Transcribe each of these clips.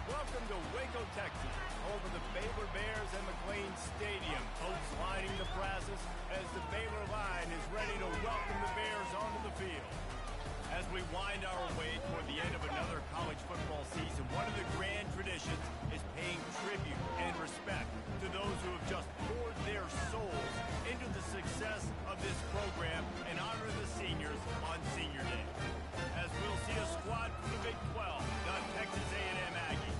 Welcome to Waco, Texas, home of the Baylor Bears and McLean Stadium. Folks lining the brasses as the Baylor line is ready to welcome the Bears onto the field. As we wind our way toward the end of another college football season, one of the grand traditions is paying tribute and respect to those who have just poured their souls into the success of this program and honor the seniors on Senior Day. As we'll see a squad from the Big 12, the Texas A&M Aggies,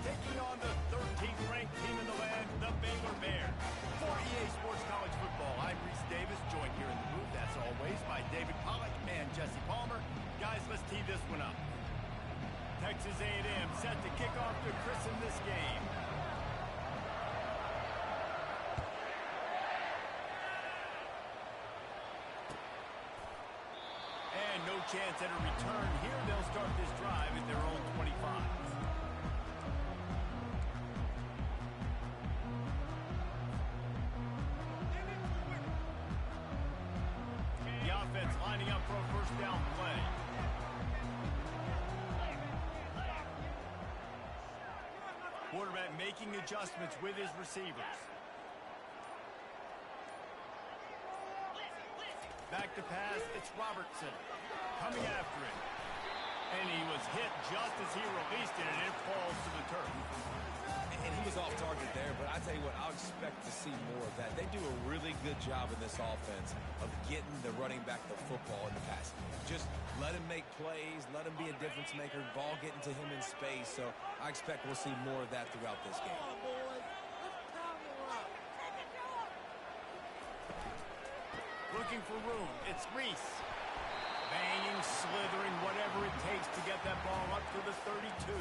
taking on the 13th ranked team in the land, the Baylor Bears. For EA Sports College Football, I'm Reese Davis, joined here in the booth, as always, by David Pollack and Jesse Palmer. Guys, let's tee this one up. Texas A&M set to kick off to christen this game. And no chance at a return here. They'll start this drive at their own 25. Offense lining up for a first down play. Quarterback making adjustments with his receivers. Back to pass, it's Robertson coming after it. And he was hit just as he released it, and it falls to the turf. And he was off target there, but I tell you what, I'll expect to see more of that. They do a really good job in this offense of getting the running back the football in the passing game. Just let him make plays, let him be a difference maker, ball getting to him in space. So I expect we'll see more of that throughout this game. Looking for room, it's Reese. Banging, slithering, whatever it takes to get that ball up to the 32.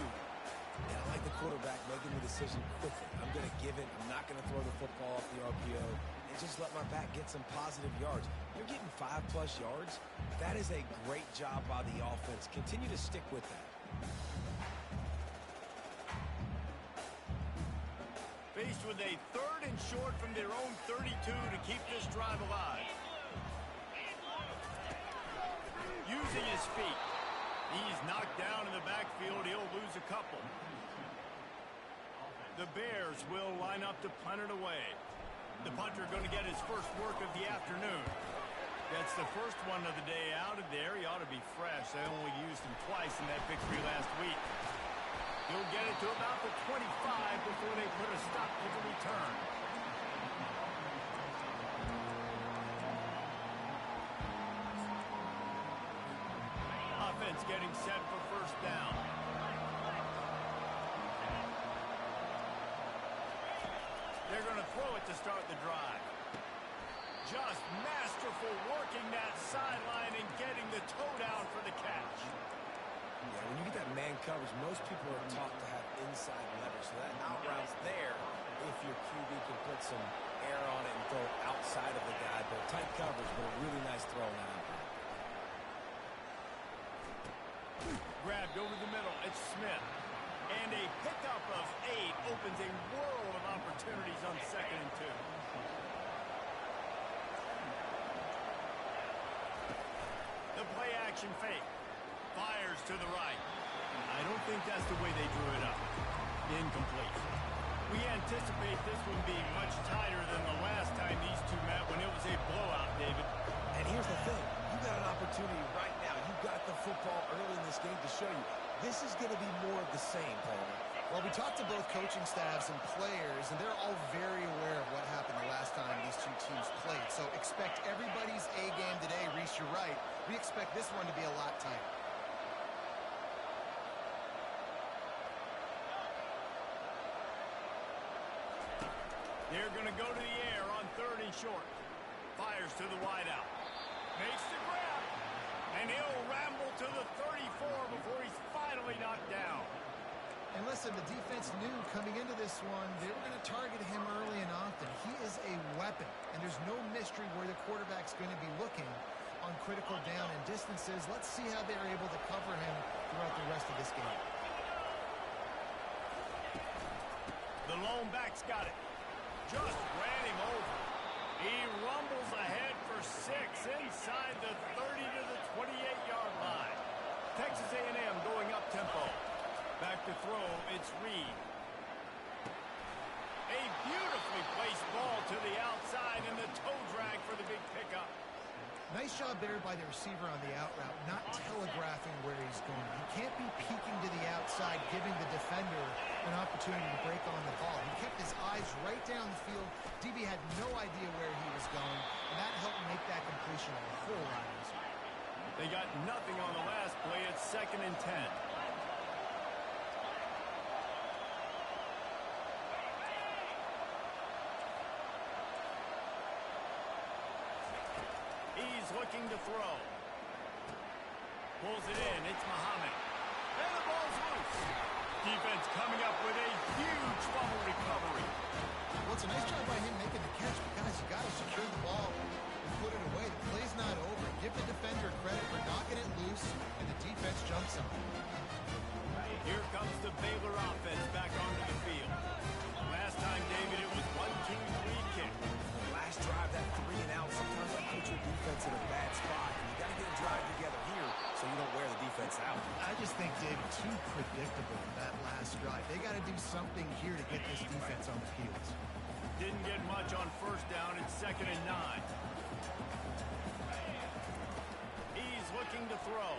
Yeah, I like the quarterback making the decision quickly. I'm going to give it. I'm not going to throw the football off the RPO and just let my back get some positive yards. You're getting 5+ yards. That is a great job by the offense. Continue to stick with that. Faced with a 3rd and short from their own 32 to keep this drive alive. Using his feet. He's knocked down in the backfield. He'll lose a couple. The Bears will line up to punt it away. The punter going to get his first work of the afternoon. That's the first one of the day out of there. He ought to be fresh. They only used him twice in that victory last week. He'll get it to about the 25 before they put a stop to the return. Offense getting set for first down. They're going to throw it to start the drive. Just masterful working that sideline and getting the toe down for the catch. Yeah, when you get that man coverage, most people are taught to have inside leverage. So that out route's there if your QB can put some air on it and throw it outside of the guy. But tight coverage, but a really nice throw now. Grabbed over the middle, it's Smith. And a pickup of 8 opens a world of opportunities on 2nd and 2. The play action fake. Fires to the right. I don't think that's the way they drew it up. Incomplete. We anticipate this one being much tighter than the last time these two met when it was a blowout, David. And here's the thing. You got an opportunity right now. You got the football early in this game to show you this is going to be more of the same, Paul. Well, we talked to both coaching staffs and players, and they're all very aware of what happened the last time these two teams played. So expect everybody's A game today. Reese, you're right. We expect this one to be a lot tighter. They're going to go to the air on 3rd and short. Fires to the wideout. Makes the grab. And he'll ramble to the 34 before he's finally knocked down. And listen, the defense knew coming into this one, they were going to target him early and often. He is a weapon, and there's no mystery where the quarterback's going to be looking on critical down and distances. Let's see how they're able to cover him throughout the rest of this game. The lone back's got it. Just ran him over. He rumbles ahead for 6 inside the 30 to the 28-yard line. Texas A&M going up tempo. Back to throw, it's Reed. A beautifully placed ball to the outside and the toe drag for the big pickup. Nice job there by the receiver on the out route, not telegraphing where he's going. He can't be peeking to the outside, giving the defender an opportunity to break on the ball. He kept his eyes right down the field. DB had no idea where he was going, and that helped make that completion a whole lot easier. They got nothing on the last play. It's 2nd and 10. He's looking to throw. Pulls it in. It's Muhammad. And the ball's loose. Defense coming up with a huge fumble recovery. Well, it's a nice job by him making the catch, but guys, you got to secure the ball and put it away. The play's not over. Give the defender credit for knocking it loose, and the defense jumps on it. Here comes the Baylor offense back onto the field. Last time, David, it was 1-2-3 kick. Last drive, that 3 and out. Sometimes that puts your defense in a bad spot. And you got to get a drive together here so you don't wear the defense out. I just think, David, too predictable that last drive. They got to do something here to get this defense on the field. Didn't get much on 1st down. It's 2nd and 9. He's looking to throw.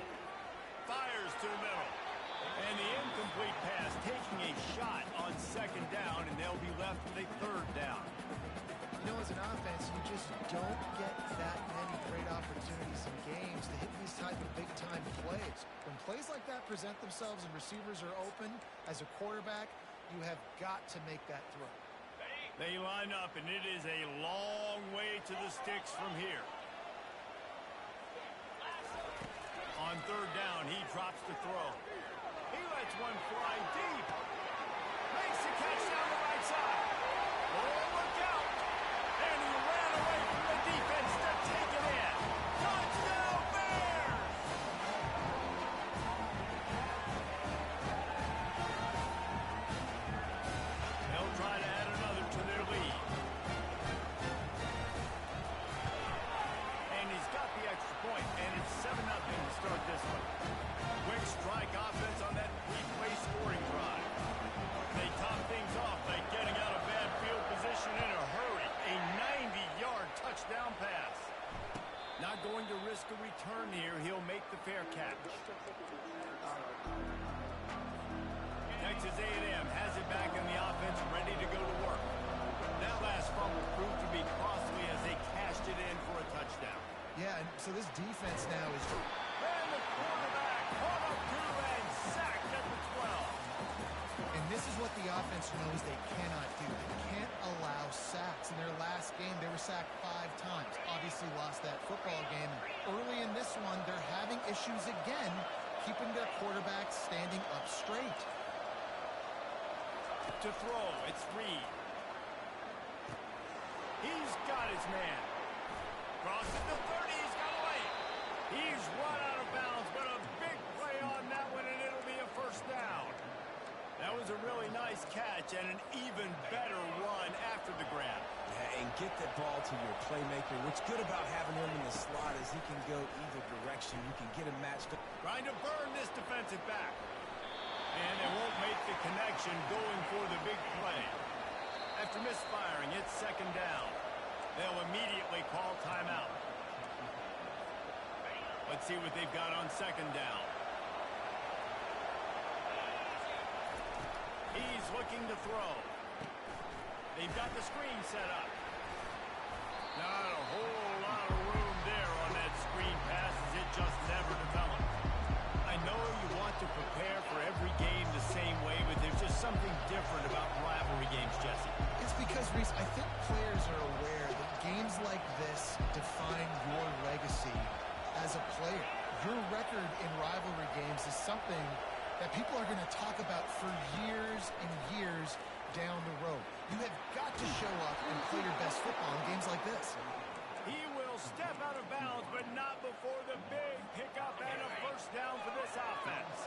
Fires to the middle. And the incomplete pass taking a shot on 2nd down, and they'll be left with a 3rd down. You know, as an offense, you just don't get that many great opportunities in games to hit these type of big-time plays. When plays like that present themselves and receivers are open, as a quarterback, you have got to make that throw. They line up, and it is a long way to the sticks from here. On 3rd down, he drops the throw. He lets one fly deep. Makes the catch down the right side. Oh, look out. And he ran away from the defense to take it in. Touchdown, Bears! They'll try to add another to their lead. And he's got the extra point, and it's 7-0 to start this one. Quick strike offense on that 3-play scoring drive. They top things off by getting out of bad field position in a hurry. A 90-yard touchdown pass. Not going to risk a return here. He'll make the fair catch. Texas A&M has it back in the offense, ready to go to work. That last fumble proved to be costly as they cashed it in for a touchdown. Yeah, and so this defense now is... And the quarterback caught up to and sacked at the 12. And this is what the offense knows they cannot do. They can't allow sacks. In their last game, they were sacked 5 times. Obviously lost that football game. Early in this one, they're having issues again, keeping their quarterback standing up straight. To throw, it's Reed. He's got his man. Crosses the 30, he's got away. He's run out of bounds, but a big play on that one, and it'll be a 1st down. That was a really nice catch and an even better run after the grab. Yeah, and get that ball to your playmaker. What's good about having him in the slot is he can go either direction. You can get him matched up. Trying to burn this defensive back. And they won't make the connection going for the big play. After misfiring, it's 2nd down. They'll immediately call timeout. Let's see what they've got on 2nd down. He's looking to throw. They've got the screen set up. Not a whole lot of room there on that screen pass as it just never developed. I know you want to prepare for every game the same way, but there's just something different about rivalry games, Jesse. It's because, Reese, I think players are aware that games like this define your legacy as a player. Your record in rivalry games is something that people are going to talk about for years and years down the road. You have got to show up and play your best football in games like this. He will step out of bounds, but not before the big pickup and a 1st down for this offense.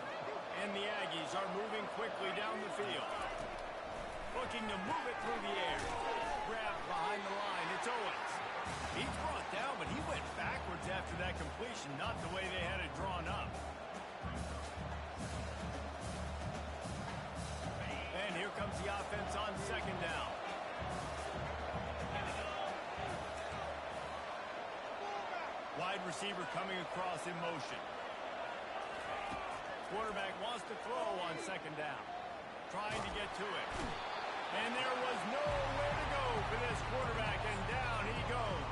And the Aggies are moving quickly down the field. Looking to move it through the air. Grabbed behind the line. It's Owens. He's brought down, but he went backwards after that completion, not the way they had it drawn up. receiver coming across in motion. Quarterback wants to throw on second down. Trying to get to it. And there was nowhere to go for this quarterback, and down he goes.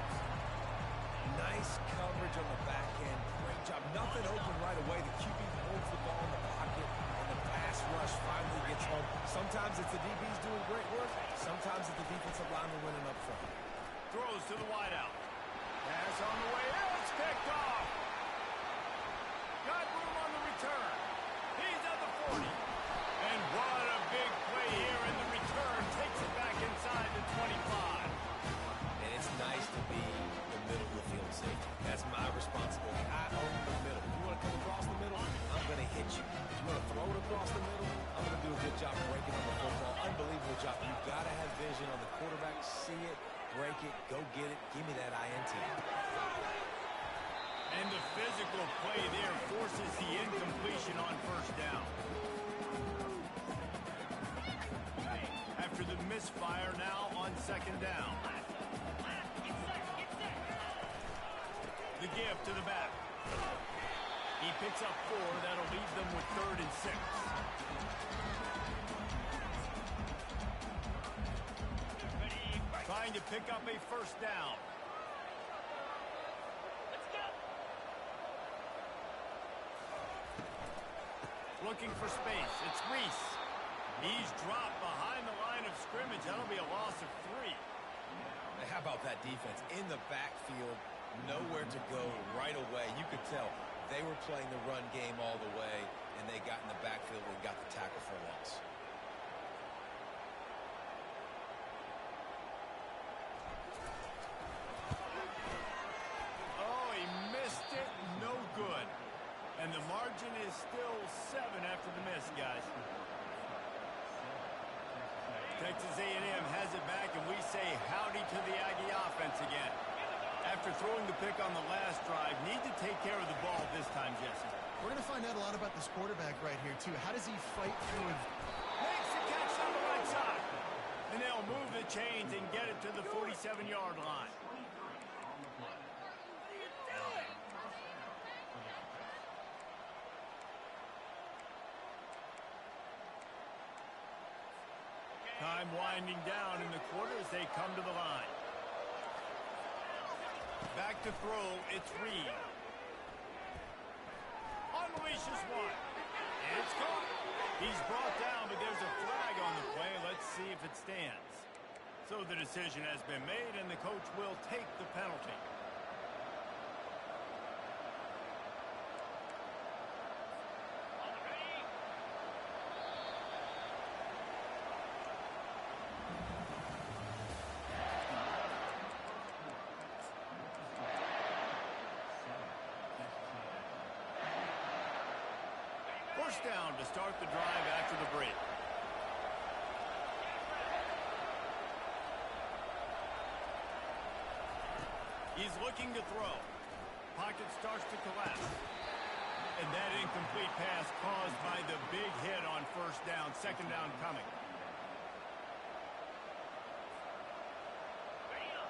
Nice coverage on the back end. Great job. Nothing open right away. The QB holds the ball in the pocket, and the pass rush finally gets home. Sometimes it's the DBs doing great work. Sometimes it's the defensive lineman winning up front. Throws to the wideout. Pass on the way in. It's picked off. Got room on the return. He's at the 40. And what a big play here, and the return takes it back inside the 25. And it's nice to be the middle of the field safety. That's my responsibility. I own the middle. If you want to come across the middle, I'm going to hit you. If you want to throw it across the middle, I'm going to do a good job breaking on the football. Unbelievable job. You've got to have vision on the quarterback. See it, break it, go get it. Give me that INT. And the physical play there forces the incompletion on first down. After the misfire, now on second down. The give to the back. He picks up 4. That'll leave them with 3rd and 6. Trying to pick up a first down. Looking for space. It's Reese. He's dropped behind the line of scrimmage. That'll be a loss of 3. How about that defense? In the backfield, nowhere to go right away. You could tell they were playing the run game all the way, and they got in the backfield and got the tackle for a loss. Oh, he missed it. No good. And the margin is still 7 after the miss, guys. Texas A&M has it back, and we say howdy to the Aggie offense again. After throwing the pick on the last drive, need to take care of the ball this time, Jesse. We're going to find out a lot about this quarterback right here, too. How does he fight through it? Makes the catch on the right side. And they'll move the chains and get it to the 47-yard line. Time winding down in the quarter as they come to the line. Back to throw, it's Reed. Unleashes one. It's caught. He's brought down, but there's a flag on the play. Let's see if it stands. So the decision has been made, and the coach will take the penalty. First down to start the drive after the break. He's looking to throw. Pocket starts to collapse. And that incomplete pass caused by the big hit on first down. Second down coming.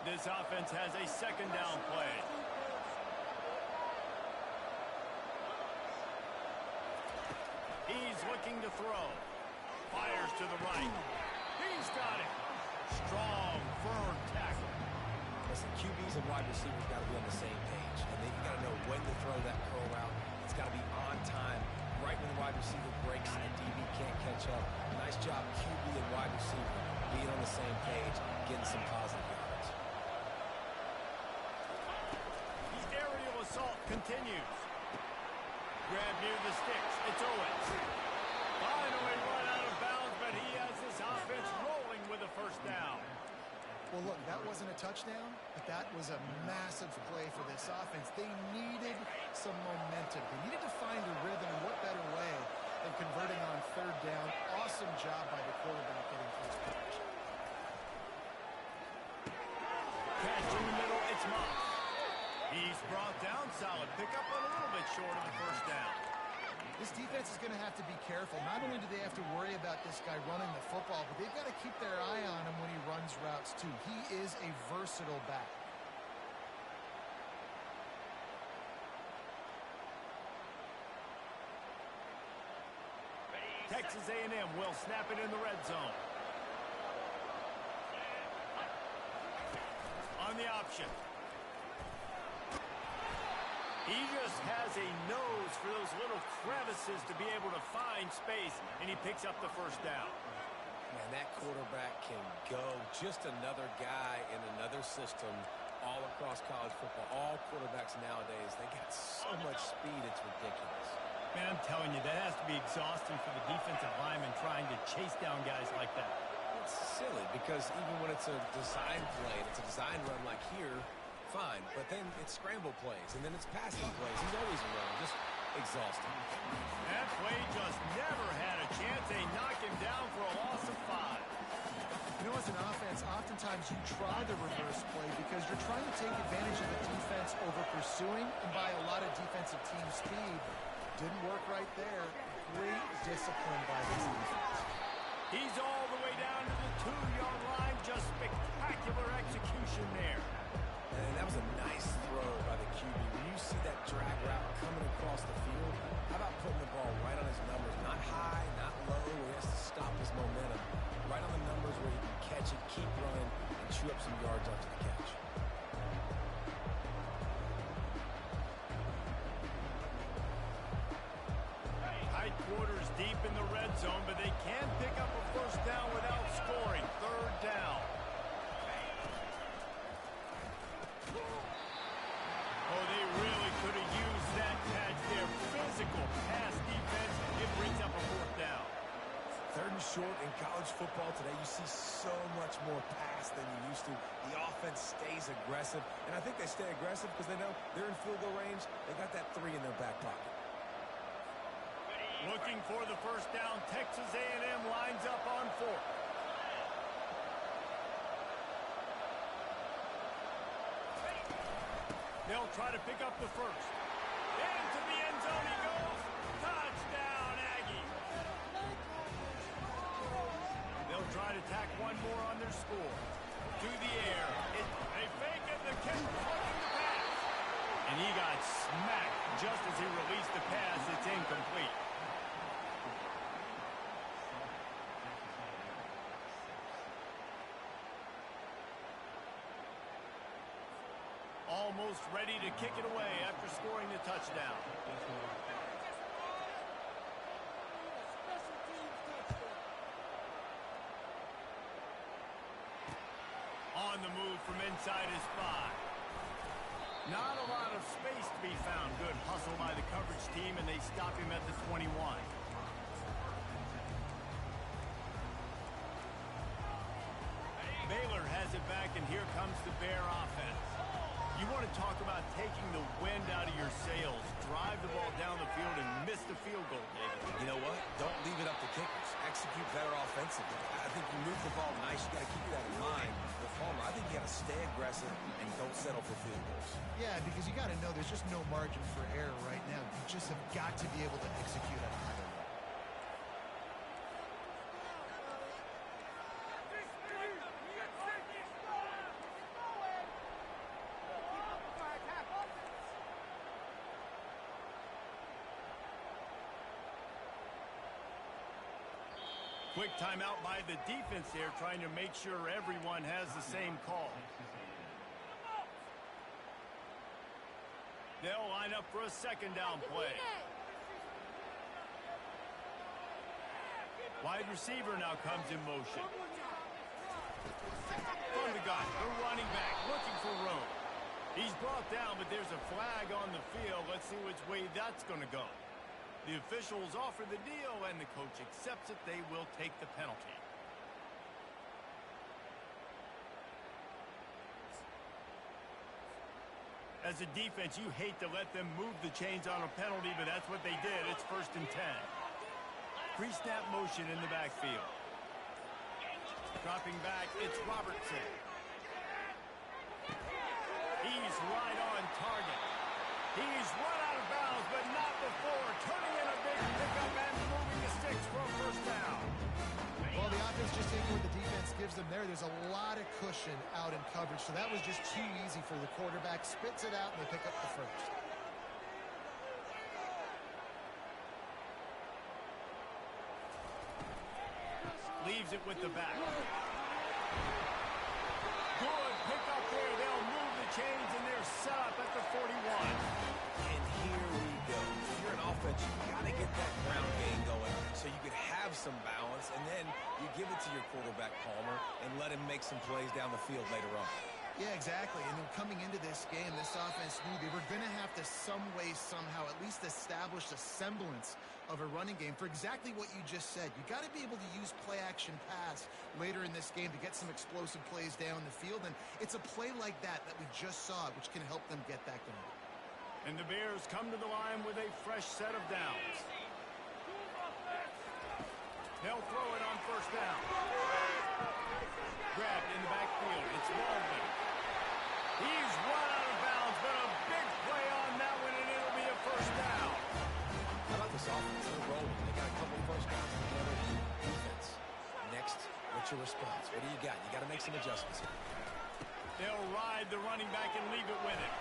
This offense has a second down play. He's looking to throw. Fires to the right. He's got it. Strong, firm tackle. Listen, QBs and wide receivers got to be on the same page. And then you got to know when to throw that curl route. It's got to be on time, right when the wide receiver breaks and the DB can't catch up. Nice job, QB and wide receiver, being on the same page, getting some positive yards. The aerial assault continues. Grab near the sticks. It's Owens. Finally run out of bounds, but he has this offense rolling with a first down. Well, look, that wasn't a touchdown, but that was a massive play for this offense. They needed some momentum. They needed to find a rhythm, and what better way than converting on third down. Awesome job by the quarterback getting first pitch. Catch in the middle. It's Moss. He's brought down. Solid pickup, but a little bit short of the first down. This defense is going to have to be careful. Not only do they have to worry about this guy running the football, but they've got to keep their eye on him when he runs routes, too. He is a versatile back. Texas A&M will snap it in the red zone. On the option. He just has a nose for those little crevices to be able to find space, and he picks up the first down. Man, that quarterback can go. Just another guy in another system all across college football. All quarterbacks nowadays, they got so much speed, it's ridiculous. Man, I'm telling you, that has to be exhausting for the defensive lineman trying to chase down guys like that. It's silly because even when it's a design play, it's a design run like here, fine. But then it's scramble plays, and then it's passing plays. He's always around, just exhausting. That play just never had a chance. They knock him down for a loss of 5. You know, as an offense, oftentimes you try the reverse play because you're trying to take advantage of the defense over pursuing and by a lot of defensive team speed. Didn't work right there. Great discipline by the defense. He's all the way down to the 2-yard line. Just spectacular execution there. And that was a nice throw by the QB. When you see that drag route coming across the field, how about putting the ball right on his numbers? Not high, not low, where he has to stop his momentum. Right on the numbers where he can catch it, keep running, and chew up some yards after the catch. Tight quarters deep in the red zone, but they can pick up a first down without scoring. 3rd down. Oh, they really could have used that catch there. Physical pass defense. It brings up a 4th down. 3rd and short in college football today. You see so much more pass than you used to. The offense stays aggressive, and I think they stay aggressive because they know they're in field goal range. They got that 3 in their back pocket. Looking for the first down. Texas A&M lines up on 4th. They'll try to pick up the first. Into the end zone he goes. Touchdown, Aggie. They'll try to tack one more on their score. To the air. They fake it. The kick plugging the pass. And he got smacked just as he released the pass. It's incomplete. Almost ready to kick it away after scoring the touchdown. On the move from inside his 5. Not a lot of space to be found. Good hustle by the coverage team, and they stop him at the 21. Baylor has it back, and here comes the Bear offense. You want to talk about taking the wind out of your sails. Drive the ball down the field and miss the field goal, David. You know what? Don't leave it up to kickers. Execute better offensively. I think you move the ball nice. You got to keep that in mind. But Palmer, I think you got to stay aggressive and don't settle for field goals. Yeah, because you got to know there's just no margin for error right now. You just have got to be able to execute at a high level. Quick timeout by the defense there, trying to make sure everyone has the same call. They'll line up for a 2nd down play. Wide receiver now comes in motion. From the gun, the running back looking for room. He's brought down, but there's a flag on the field. Let's see which way that's going to go. The officials offer the deal, and the coach accepts it. They will take the penalty. As a defense, you hate to let them move the chains on a penalty, but that's what they did. It's 1st and 10. Pre-snap motion in the backfield. Dropping back, it's Robertson. He's right on target. He's run out of bounds, but not before. Turning in a big pickup and moving the sticks for a 1st down. Well, the offense just taking what the defense gives them there. There's a lot of cushion out in coverage, so that was just too easy for the quarterback. Spits it out, and they pick up the first. receives it with the back. Good pickup there. They'll move the chains, and they're set up at the 41. And here we go. If you're an offense, you got to get that ground game going so you can have some balance, and then you give it to your quarterback, Palmer, and let him make some plays down the field later on. Yeah, exactly. And then coming into this game, this offense knew they were going to have to some way, somehow, at least establish a semblance of a running game for exactly what you just said. You got to be able to use play-action pass later in this game to get some explosive plays down the field. And it's a play like that we just saw, which can help them get that going. And the Bears come to the line with a fresh set of downs. They'll throw it on first down. Grabbed in the backfield. It's Baldwin. He's run out of bounds, but a big play on that one, and it'll be a first down. How about this offense? They're rolling. They got a couple first downs together. Defense. Next, what's your response? What do you got? You got to make some adjustments here. They'll ride the running back and leave it with him.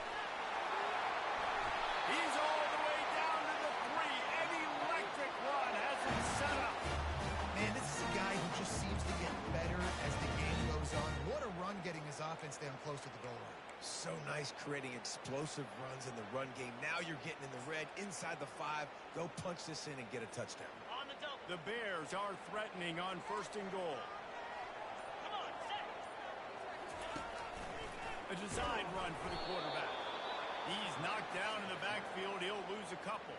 He's all the way down to the 3. An electric run has him set up. Man, this is a guy who just seems to get better as the game goes on. What a run getting his offense down close to the goal line. So nice creating explosive runs in the run game. Now you're getting in the red inside the 5. Go punch this in and get a touchdown. On the double. The Bears are threatening on first and goal. Come on, set. A design run for the quarterback. He's knocked down in the backfield. He'll lose a couple.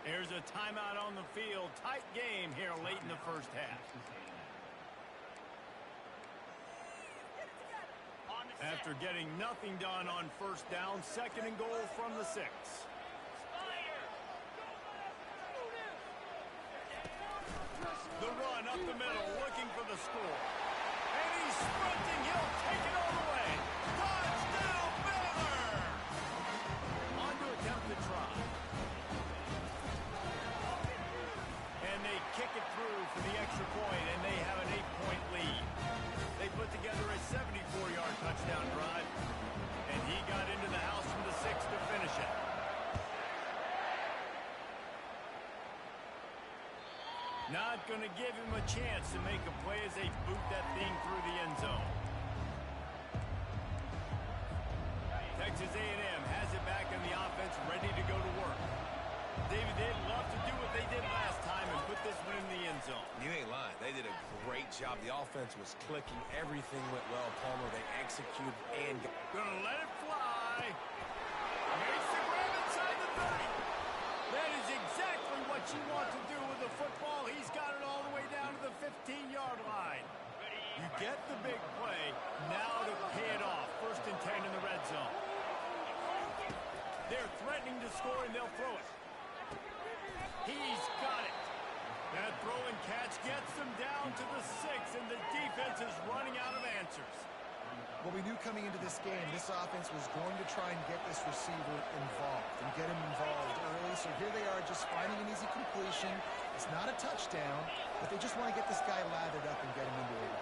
There's a timeout on the field. Tight game here late in the first half. After getting nothing done on first down, second and goal from the 6. The run up the middle, looking for the score. And he's sprinting. He'll take it all the way. Touchdown, Baylor! On to attempt the try. And they kick it through for the extra point, and they have an 8-point lead. They put together a 74-yard touchdown drive, and he got into the house from the 6 to finish it. Not going to give him a chance to make a play as they boot that thing through the end zone. Texas A&M has it back in the offense, ready to go to work. David, they'd love to do what they did last time and put this one in the end zone. You ain't lying. They did a great job. The offense was clicking. Everything went well. Palmer, they executed and... Gonna let it fly. Makes the grab inside the 30. That is exactly what you want to do with the football. He's got it all the way down to the 15-yard line. You get the big play. Now to pay it off. First and 10 in the red zone. They're threatening to score, and they'll throw it. He's got it. That throw and catch gets them down to the 6, and the defense is running out of answers. Well, we knew coming into this game, this offense was going to try and get this receiver involved and get him involved early. So here they are just finding an easy completion. It's not a touchdown, but they just want to get this guy lathered up and get him into it.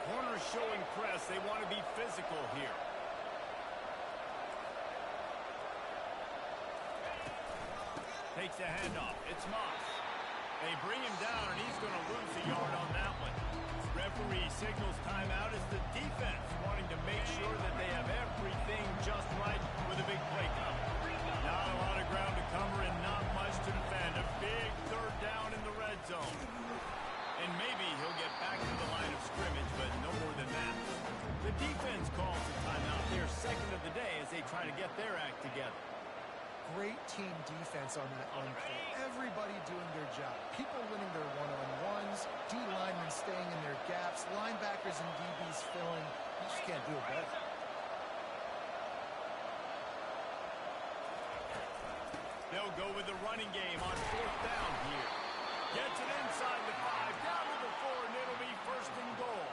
Corners showing press. They want to be physical here. Takes a handoff. It's Moss. They bring him down, and he's going to lose a yard on that one. Referee signals timeout as the defense wanting to make sure that they have everything just right with a big play coming. Not a lot of ground to cover and not much to defend. A big third down in the red zone. And maybe he'll get back to the line of scrimmage, but no more than that. The defense calls a timeout. They're second of the day as they try to get their act together. Great team defense on that run play. Everybody doing their job. People winning their one-on-ones, D linemen staying in their gaps, linebackers and DBs filling. You just can't do it better. They'll go with the running game on fourth down here. Gets it inside the 5, down to the 4, and it'll be first and goal.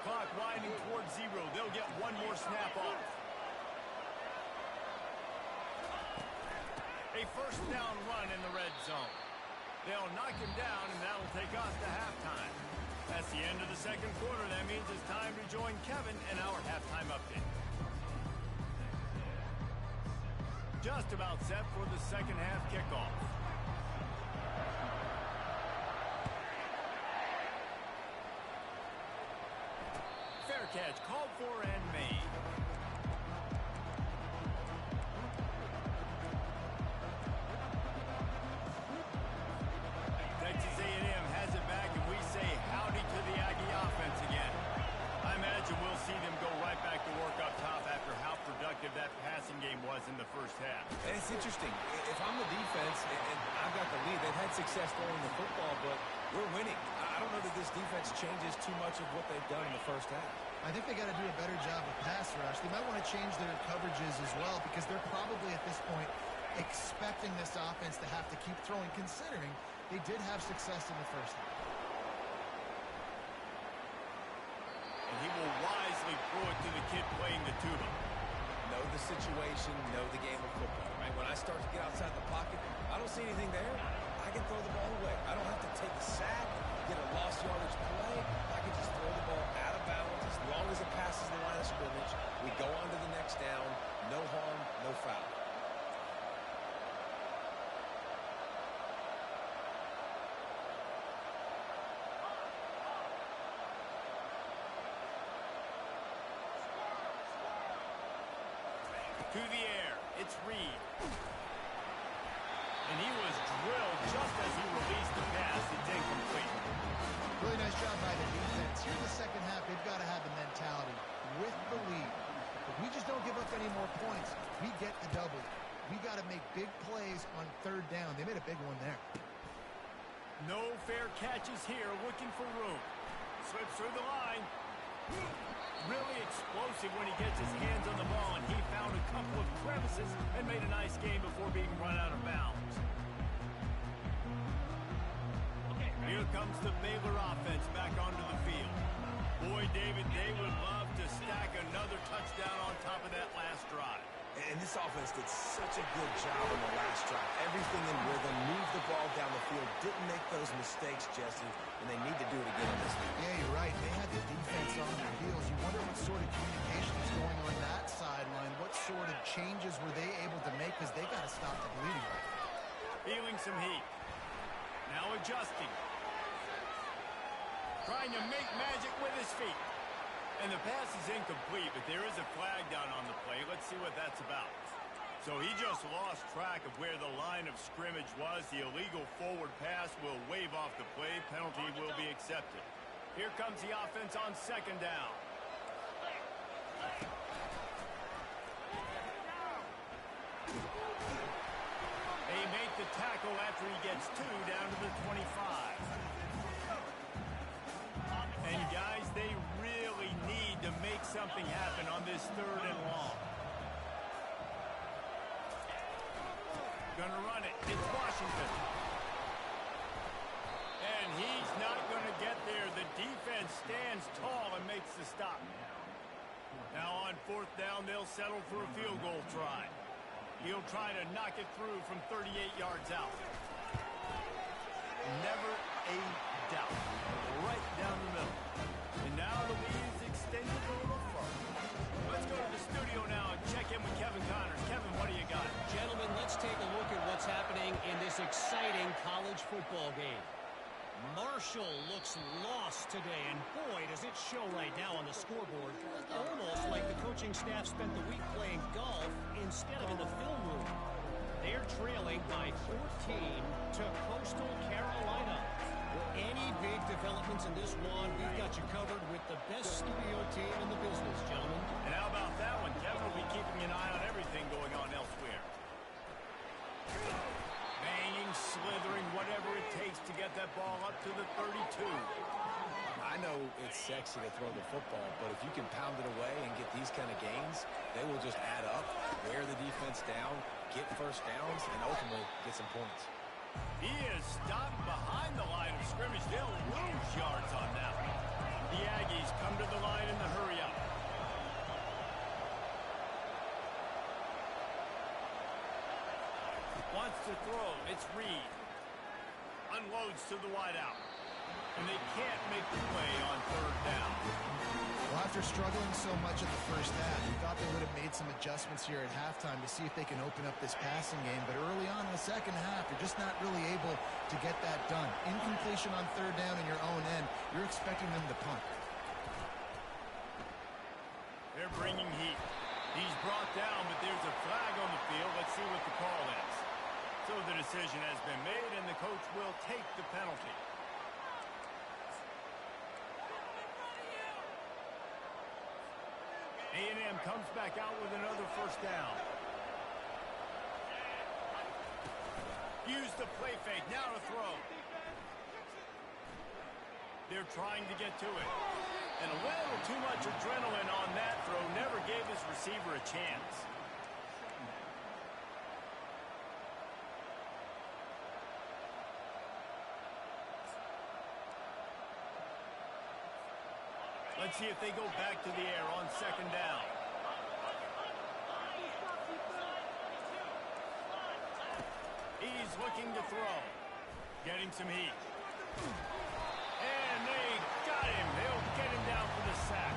Clock winding towards 0. They'll get one more snap off. A first down run in the red zone. They'll knock him down, and that'll take us to halftime. That's the end of the second quarter. That means it's time to join Kevin in our halftime update. just about set for the second half kickoff. Fair catch called for and made. Texas A&M has it back, and we say howdy to the Aggie offense again. I imagine we'll see them go right back to work up top after how productive that passing game was in the first half. And it's interesting. If I'm the defense and I've got the lead, they've had success throwing the football, but we're winning. I don't know that this defense changes too much of what they've done in the first half. I think they got to do a better job of pass rush. They might want to change their coverages as well because they're probably at this point expecting this offense to have to keep throwing, considering they did have success in the first half. And he will wisely throw it to the kid playing the tuba. Know the situation, know the game of football, right? When I start to get outside the pocket, I don't see anything there. I can throw the ball away. I don't have to take a sack, get a lost yardage play. I can just throw the ball out of bounds as long as it passes the line of scrimmage. We go on to the next down. No harm, no foul. To the air, it's Reed. And he was drilled just as he released the pass. It's incomplete. Really nice job by the defense. Here in the second half, they've got to have the mentality with the lead. If we just don't give up any more points, we get the W. We got to make big plays on third down. They made a big one there. No fair catches here, looking for room. Slips through the line. Really explosive when he gets his hands on the ball, and he found a couple of crevices and made a nice game before being run out of bounds. Here comes the Baylor offense back onto the field. Boy, David, they would love to stack another touchdown on top of that last drive. And this offense did such a good job on the last drive. Everything in rhythm, moved the ball down the field, didn't make those mistakes, Jesse, and they need to do it again in this game. Yeah, you're right. They had the defense on their heels. You wonder what sort of communication is going on that sideline. What sort of changes were they able to make because they got to stop the bleeding right now. Feeling some heat. Now adjusting. Trying to make magic with his feet. And the pass is incomplete, but there is a flag down on the play. Let's see what that's about. So he just lost track of where the line of scrimmage was. The illegal forward pass will wave off the play. Penalty will be accepted. Here comes the offense on second down. They make the tackle after he gets two down to the 25. And guys, they really need to make something happen on this third and long. Gonna run it. It's Washington. And he's not gonna get there. The defense stands tall and makes the stop. Now on fourth down, they'll settle for a field goal try. He'll try to knock it through from 38 yards out. Never a doubt. Right down the middle. And now the lead is extended a little further. Let's go to the studio now and check in with Kevin Connors. Kevin, what do you got? Gentlemen, let's take a look at what's happening in this exciting college football game. Marshall looks lost today, and boy, does it show right now on the scoreboard. Almost like the coaching staff spent the week playing golf instead of in the film room. They're trailing by 14 to Coastal Carolina. Any big developments in this one, we've got you covered with the best studio team in the business, gentlemen. And how about that one? Kevin will be keeping an eye on everything going on elsewhere. Banging, slithering, whatever it takes to get that ball up to the 32. I know it's sexy to throw the football, but if you can pound it away and get these kind of gains, they will just add up, wear the defense down, get first downs, and ultimately get some points. He is stopped behind the line of scrimmage. They'll lose yards on that one. The Aggies come to the line in the hurry-up. Wants to throw. It's Reed. Unloads to the wideout. And they can't make the play on third down. Well, after struggling so much in the first half, you thought they would have made some adjustments here at halftime to see if they can open up this passing game. But early on in the second half, you're just not really able to get that done. Incompletion on third down in your own end, you're expecting them to punt. They're bringing heat. He's brought down, but there's a flag on the field. Let's see what the call is. So the decision has been made, and the coach will take the penalty. A&M comes back out with another first down. Use the play fake. Now to throw. They're trying to get to it. And a little too much adrenaline on that throw never gave his receiver a chance. Let's see if they go back to the air on second down. He's looking to throw. Getting some heat. And they got him. They'll get him down for the sack.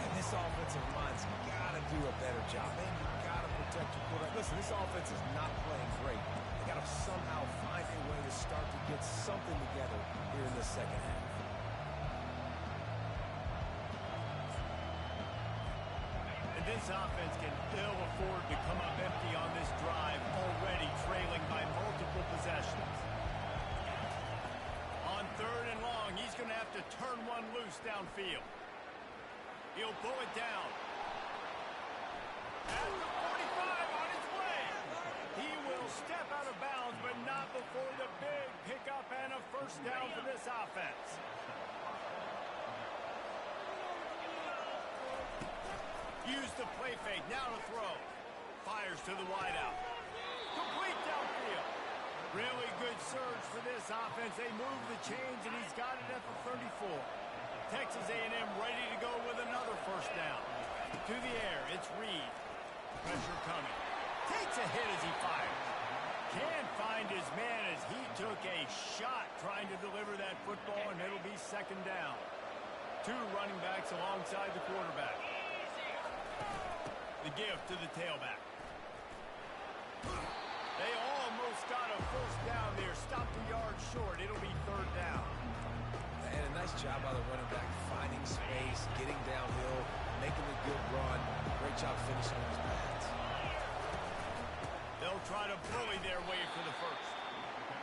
And this offensive line's got to do a better job. Man, you got to protect your quarterback. Listen, this offense is not playing great. They got to somehow find a way to start to get something together here in the second half. This offense can ill afford to come up empty on this drive, already trailing by multiple possessions. On third and long, he's going to have to turn one loose downfield. He'll pull it down. At the 45 on his way. He will step out of bounds, but not before the big pickup and a first down for this offense. Use the play fake, now to throw. Fires to the wideout. Complete downfield. Really good surge for this offense. They move the chains, and he's got it at the 34. Texas A&M ready to go with another first down. To the air, it's Reed. Pressure coming. Takes a hit as he fires. Can't find his man as he took a shot trying to deliver that football, and it'll be second down. Two running backs alongside the quarterback. The gift to the tailback. They almost got a first down there. Stopped a yard short. It'll be third down. And a nice job by the running back, finding space, getting downhill, making a good run. Great job finishing on his pads. They'll try to bully their way for the first.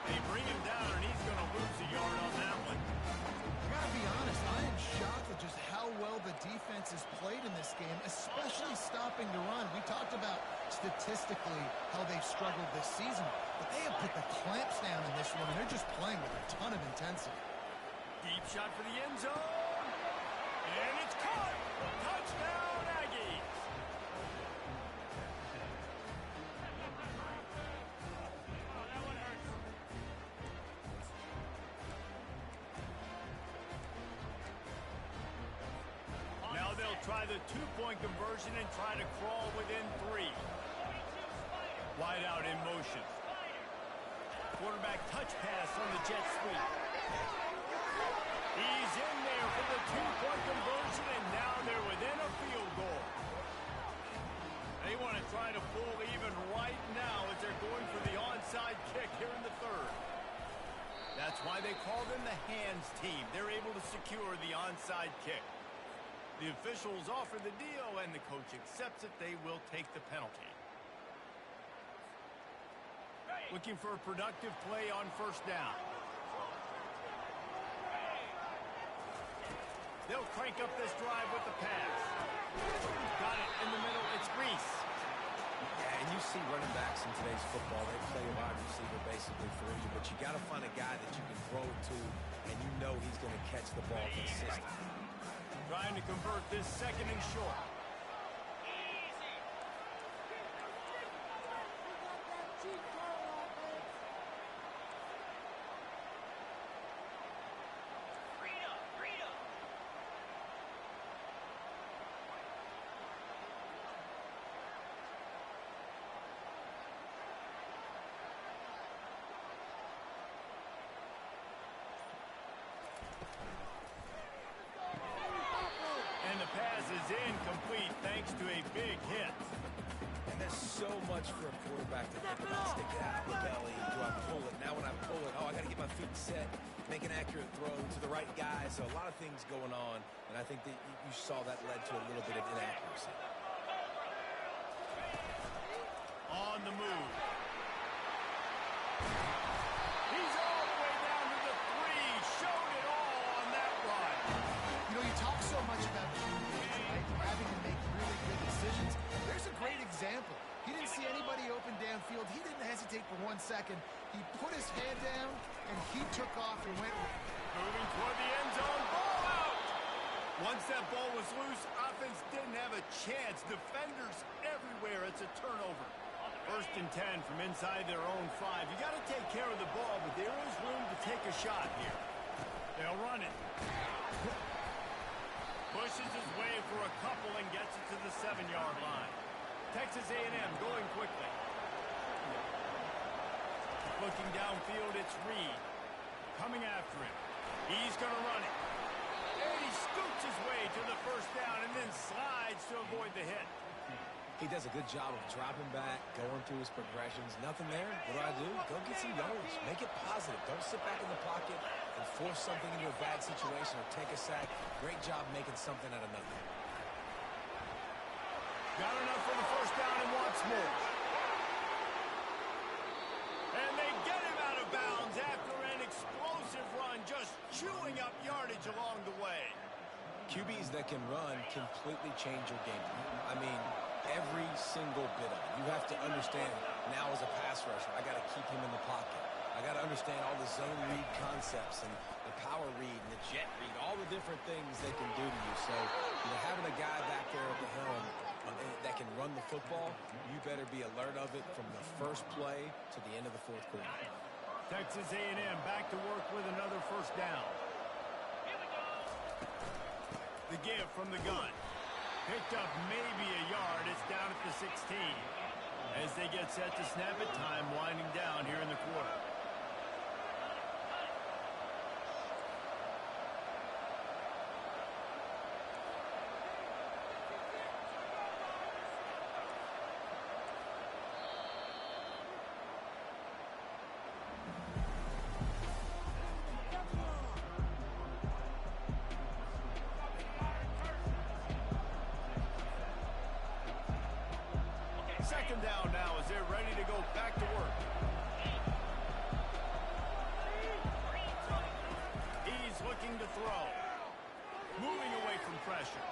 They bring him down, and he's going to lose a yard on that one. I gotta be honest, I am shocked at just how well the defense has played in this game, especially stopping the run. We talked about statistically how they've struggled this season, but they have put the clamps down in this one, and they're just playing with a ton of intensity. Deep shot for the end zone. And it's caught. Touchdown, Aggies. Now they'll try the two-point conversion and try to crawl within three. Wide out in motion. Quarterback touch pass on the jet sweep. He's in there for the two-point conversion, and now they're within a field goal. They want to try to pull even right now as they're going for the onside kick here in the third. That's why they call them the hands team. They're able to secure the onside kick. The officials offer the deal, and the coach accepts it. They will take the penalty. Looking for a productive play on first down. They'll crank up this drive with the pass. Got it in the middle. It's Reese. Yeah, and you see running backs in today's football, they play a wide receiver basically for you, but you got to find a guy that you can throw it to, and you know he's going to catch the ball consistently. Trying to convert this second and short. much for a quarterback to think about sticking out of the belly. Do I pull it? Now when I pull it, I got to get my feet set, make an accurate throw to the right guy. So a lot of things going on, and I think that you saw that led to a little bit of inaccuracy. On the move. He's all the way down to the 3. Showed it all on that run. You know, you talk so much about QBs, right? Having to make really good decisions. There's a great example. He didn't see anybody open downfield. He didn't hesitate for 1 second. He put his hand down, and he took off and went. Moving toward the end zone. Ball out! Once that ball was loose, offense didn't have a chance. Defenders everywhere. It's a turnover. 1st and 10 from inside their own 5. You got to take care of the ball, but there is room to take a shot here. They'll run it. Pushes his way for a couple and gets it to the 7-yard line. Texas A&M going quickly. Looking downfield, it's Reed. Coming after him. He's going to run it. And he scoots his way to the 1st down and then slides to avoid the hit. He does a good job of dropping back, going through his progressions. Nothing there. What do? Go get some yards. Make it positive. Don't sit back in the pocket and force something into a bad situation or take a sack. Great job making something out of nothing. Got enough for the 1st down and wants more. And they get him out of bounds after an explosive run, just chewing up yardage along the way. QBs that can run completely change your game. I mean, every single bit of it. You have to understand now as a pass rusher, I got to keep him in the pocket. I got to understand all the zone read concepts and the power read and the jet read, all the different things they can do to you. So, having a guy back there at the helm that can run the football, you better be alert of it from the first play to the end of the 4th quarter. Texas A&M back to work with another 1st down. The give from the gun. Picked up maybe a yard. It's down at the 16. As they get set to snap it, time winding down here in the quarter. Second down now as they're ready to go back to work. He's looking to throw. Moving away from pressure.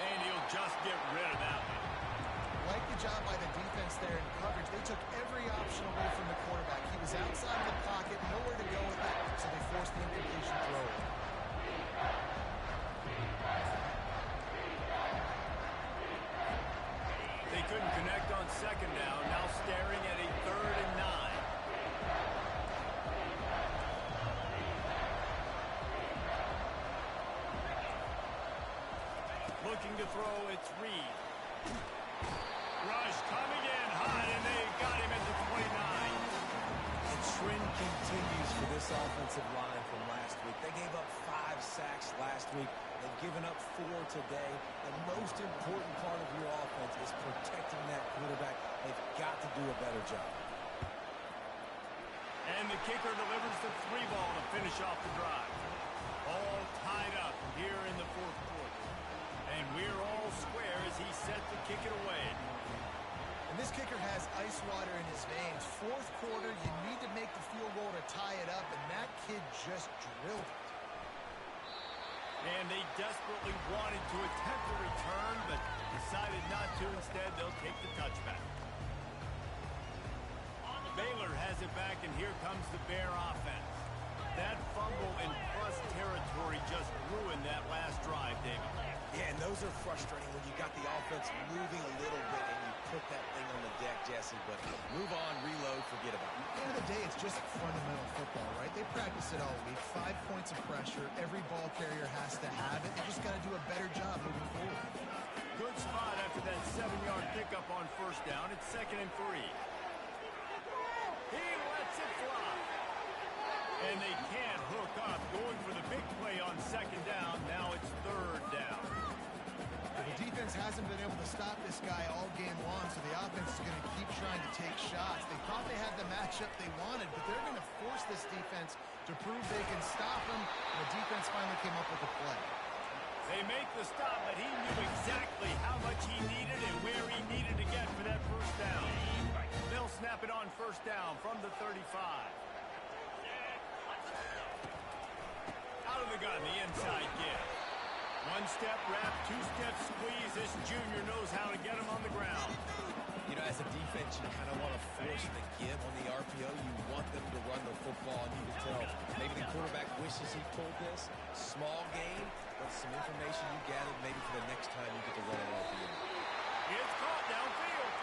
And he'll just get rid of that one. Like the job by the defense there in coverage. They took every option away from the quarterback. He was outside of the pocket, nowhere to go with it, so they forced the incompletion throw. They couldn't connect on 2nd down. Now staring at a 3rd and 9. Looking to throw, it's Reed. Rush coming in hot, and they got him at the 29. The trend continues for this offensive line from last week. They gave up 5 sacks last week. They've given up 4 today. The most important part of your offense is protecting that quarterback. They've got to do a better job. And the kicker delivers the 3 ball to finish off the drive. All tied up here in the 4th quarter. And we're all square as he's set to kick it away. And this kicker has ice water in his veins. 4th quarter, you need to make the field goal to tie it up, and that kid just drilled it. And they desperately wanted to attempt a return, but decided not to. Instead, they'll take the touchback. Baylor has it back, and here comes the Bear offense. That fumble in plus territory just ruined that last drive, David. Yeah, and those are frustrating when you got the offense moving a little bit and you put that thing on the deck, Jesse. But move on, reload, forget about it. At the end of the day, it's just fundamental football, right? They practice it all week. 5 points of pressure. Every ball carrier has to have it. They just got to do a better job moving forward. Good spot after that 7-yard pickup on 1st down. It's 2nd and 3. He lets it fly. And they can't hook up. Going for the big play on 2nd down. Now it's 3rd down. The defense hasn't been able to stop this guy all game long, so the offense is going to keep trying to take shots. They thought they had the matchup they wanted, but they're going to force this defense to prove they can stop him, and the defense finally came up with a play. They make the stop, but he knew exactly how much he needed and where he needed to get for that first down. They'll snap it on first down from the 35. Out of the gun, the inside give. One-step wrap, two-step squeeze. This junior knows how to get him on the ground. You know, as a defense, you kind of want to force the give on the RPO. You want them to run the football, and you can tell maybe the quarterback wishes he pulled this. Small game, but some information you gathered maybe for the next time you get to run it off the end. It's caught downfield.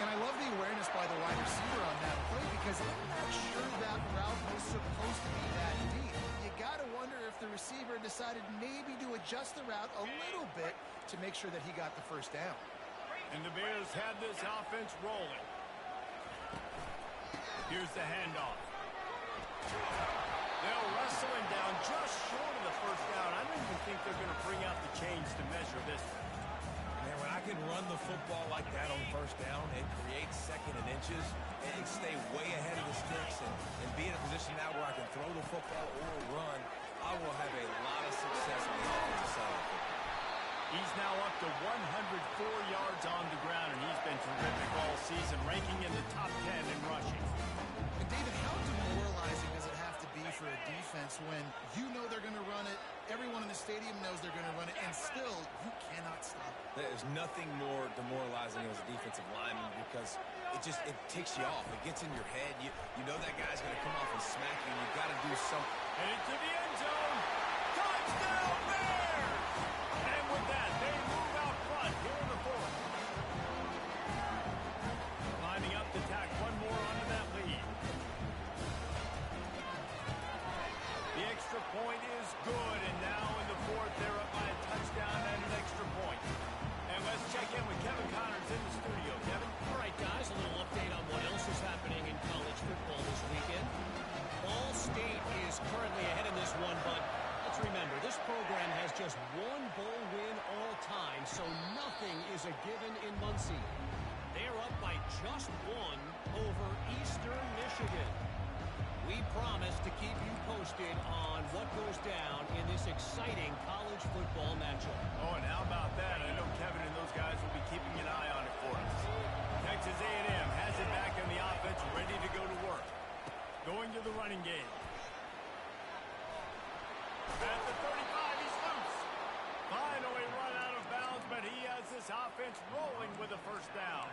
And I love the awareness by the wide receiver on that play because I'm not sure that route was supposed to be that deep. You got to wonder if the receiver decided maybe to adjust the route a little bit to make sure that he got the first down. And the Bears have this offense rolling. Here's the handoff. They'll wrestle him down just short of the first down. I don't even think they're going to bring out the chains to measure this one. Man, when I can run the football like that on first down and create second and inches and stay way ahead of the sticks and be in a position now where I can throw the football or run, I will have a lot of success on the offensive side of the football. He's now up to 104 yards on the ground, and he's been terrific all season, ranking in the top 10 in rushing. And David, how demoralizing does it have to be for a defense when you know they're going to run it, everyone in the stadium knows they're going to run it, and still you cannot stop it? There's nothing more demoralizing as a defensive lineman because it ticks you off. It gets in your head. You know that guy's going to come off and smack you, and you got to do something. And into the end zone. Touchdown, Bears! And with that, they move out front here in the fourth. Lining up to tack one more onto that lead. The extra point is good, and now in the fourth, they're up by a touchdown and an extra point. And let's check in with Kevin Connors in the studio. Kevin? All right, guys, a little update on what else is happening in college football this weekend. Ball State is currently ahead in this one, but let's remember, this program has just one bowl win all time, so nothing is a given in Muncie. They're up by just one over Eastern Michigan. We promise to keep you posted on what goes down in this exciting college football matchup. Oh, and how about that? I know Kevin and those guys will be keeping an eye on it for us. Texas A&M has it back in the offense, ready to go to work. Going to the running game. At the 35, he's loose. Finally run out of bounds, but he has this offense rolling with a first down.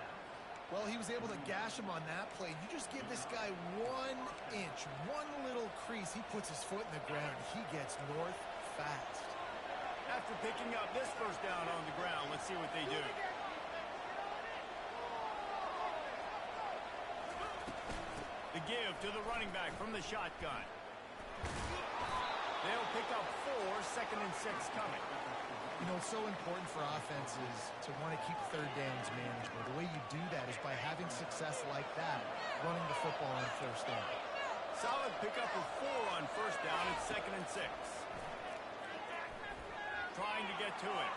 Well, he was able to gash him on that play. You just give this guy 1 inch, one little crease. He puts his foot in the ground. He gets north fast. After picking up this first down on the ground, let's see what they do. The give to the running back from the shotgun. They'll pick up 4, second and 6 coming. You know, it's so important for offenses to want to keep third downs manageable. The way you do that is by having success like that, running the football on first down. Solid pickup of 4 on first down. It's second and 6. Trying to get to it.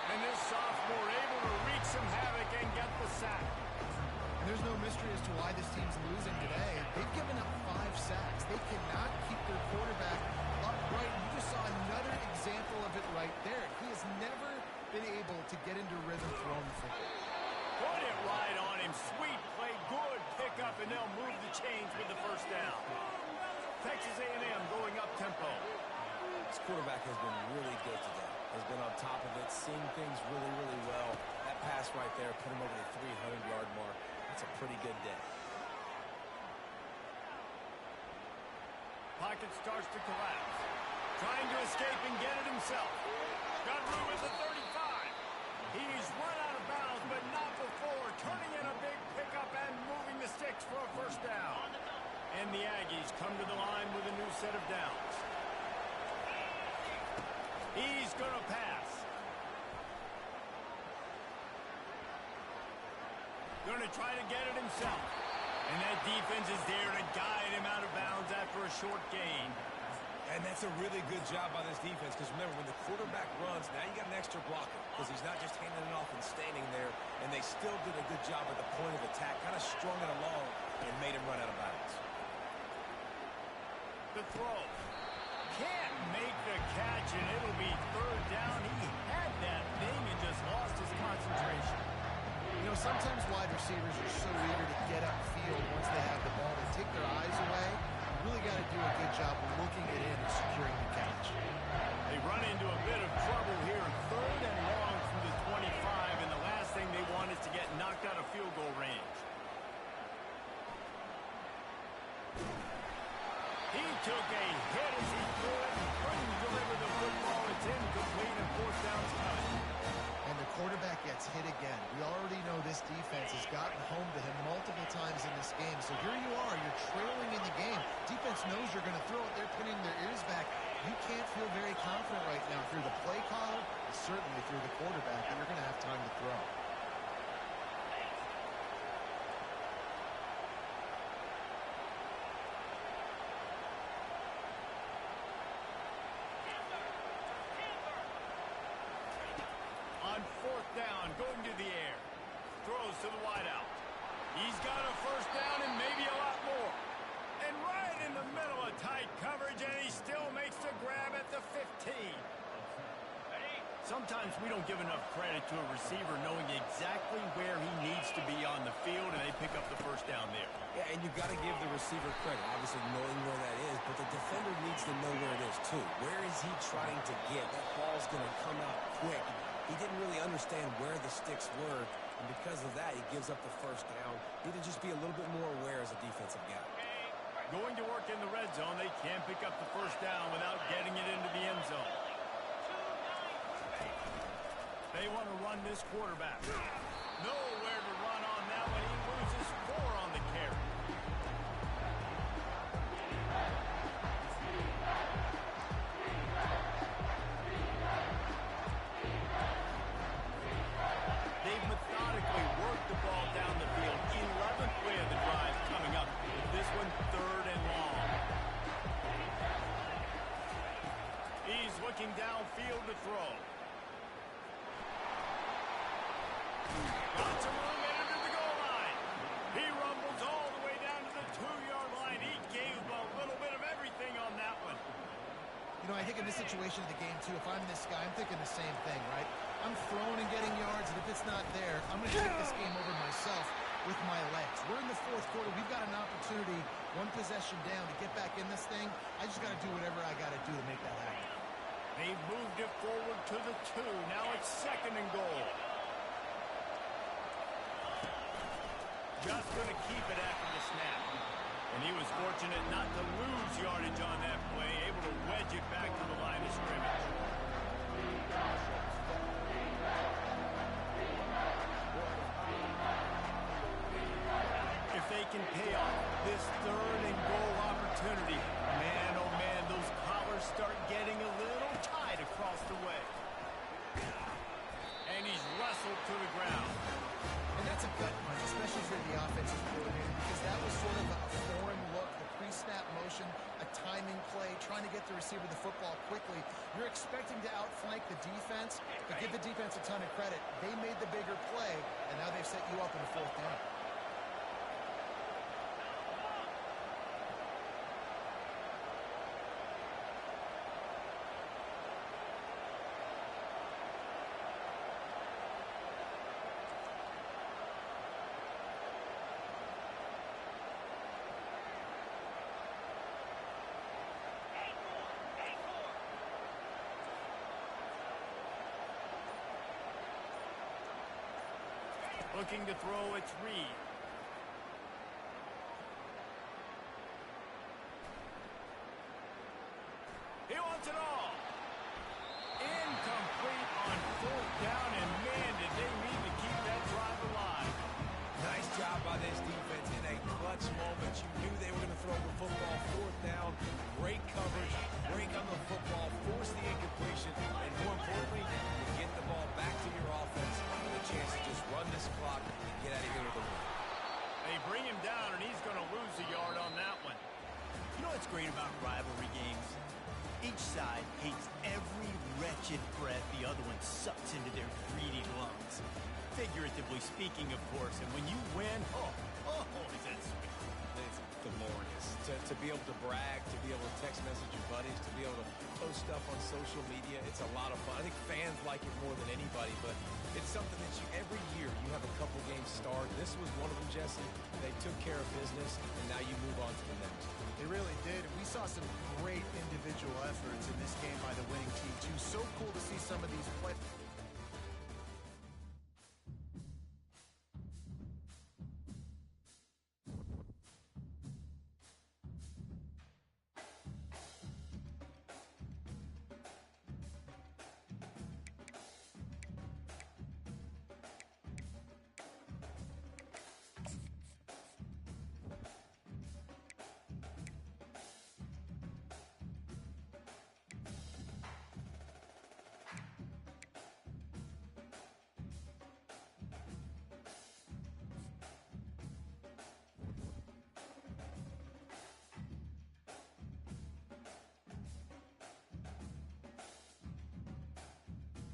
And this sophomore able to wreak some havoc and get the sack. And there's no mystery as to why this team's losing today. They've given up 5 sacks. They cannot keep their quarterback upright. You just saw another example of it right there. He has never been able to get into rhythm throwing the football. Put it right on him. Sweet play. Good pickup, and they'll move the chains with the first down. Texas A&M going up tempo. This quarterback has been really good today. Has been on top of it, seeing things really, really well. That pass right there put him over the 300-yard mark. That's a pretty good day. Pocket starts to collapse. Trying to escape and get it himself. Got room at the 35. He's run out of bounds, but not before. Turning in a big pickup and moving the sticks for a first down. And the Aggies come to the line with a new set of downs. He's going to pass. Going to try to get it himself. And that defense is there to guide him out of bounds after a short gain. And that's a really good job by this defense because, remember, when the quarterback runs, now you got an extra blocker because he's not just handing it off and standing there, and they still did a good job at the point of attack, kind of strung it along and made him run out of bounds. The throw. Can't make the catch, and it'll be third down. He had that thing and just lost his concentration. You know, sometimes wide receivers are so eager to get upfield once they have the ball. They take their eyes away. You really got to do a good job of looking it in and securing the catch. They run into a bit of trouble here. Third and long from the 25, and the last thing they want is to get knocked out of field goal range. He took a hit as he threw it and couldn't deliver the football. It's incomplete and fourth down's coming. And the quarterback gets hit again. We already know this defense has gotten home to him multiple times in this game. So here you are, you're trailing in the game. Defense knows you're going to throw it. They're pinning their ears back. You can't feel very confident right now through the play caller, certainly through the quarterback, that you're going to have time to throw. On fourth down, going to the air. Throws to the wideout. He's got a first down and maybe a lot more. And right in the middle of tight coverage, and he still makes the grab at the 15. Sometimes we don't give enough credit to a receiver knowing exactly where he needs to be on the field, and they pick up the first down there. Yeah, and you've got to give the receiver credit, obviously knowing where that is, but the defender needs to know where it is too. Where is he trying to get? That ball's going to come out quick. He didn't really understand where the sticks were, and because of that, he gives up the first down. Need to just be a little bit more aware as a defensive guy. Going to work in the red zone, they can't pick up the first down without getting it into the end zone. They want to run this quarterback. Nowhere to run on that one. He loses 4 on the carry. They've methodically worked the ball down the field. 11th play of the drive coming up. With this one, third and long. He's looking downfield to throw. Lots of room and into the goal line. He rumbles all the way down to the 2-yard line. He gave a little bit of everything on that one. You know, I think in this situation of the game, too, if I'm this guy, I'm thinking the same thing, right? I'm throwing and getting yards, and if it's not there, I'm going to take this game over myself with my legs. We're in the fourth quarter. We've got an opportunity, one possession down, to get back in this thing. I just got to do whatever I got to do to make that happen. They've moved it forward to the 2. Now it's second and goal. Just going to keep it after the snap. And he was fortunate not to lose yardage on that play, able to wedge it back to the line of scrimmage. If they can pay off this third and goal opportunity, man, oh man, those collars start getting a little tight across the way. And he's wrestled to the ground. And that's a gut punch, especially for the offensive coordinator, because that was sort of a foreign look, the pre-snap motion, a timing play, trying to get the receiver the football quickly. You're expecting to outflank the defense, but give the defense a ton of credit. They made the bigger play, and now they've set you up in the fourth down. Looking to throw, it's Reed. He wants it all. Incomplete on fourth down, and man, did they need to keep that drive alive. Nice job by this defense in a clutch moment. You knew they were going to throw the football fourth down. Great coverage, break on the football, force the incompletion, and more importantly, you get the ball back to your offense with a chance to just run this clock and get out of here with a win. Figuratively speaking, of course. And when you win, is that sweet. It's glorious to be able to brag, to be able to text message your buddies, to be able to post stuff on social media. It's a lot of fun. I think fans like it more than anybody, but it's something that every year you have a couple games start. This was one of them, Jesse. They took care of business, and now you move on to the next. They really did. We saw some great individual efforts in this game by the winning team, too. So cool to see some of these players.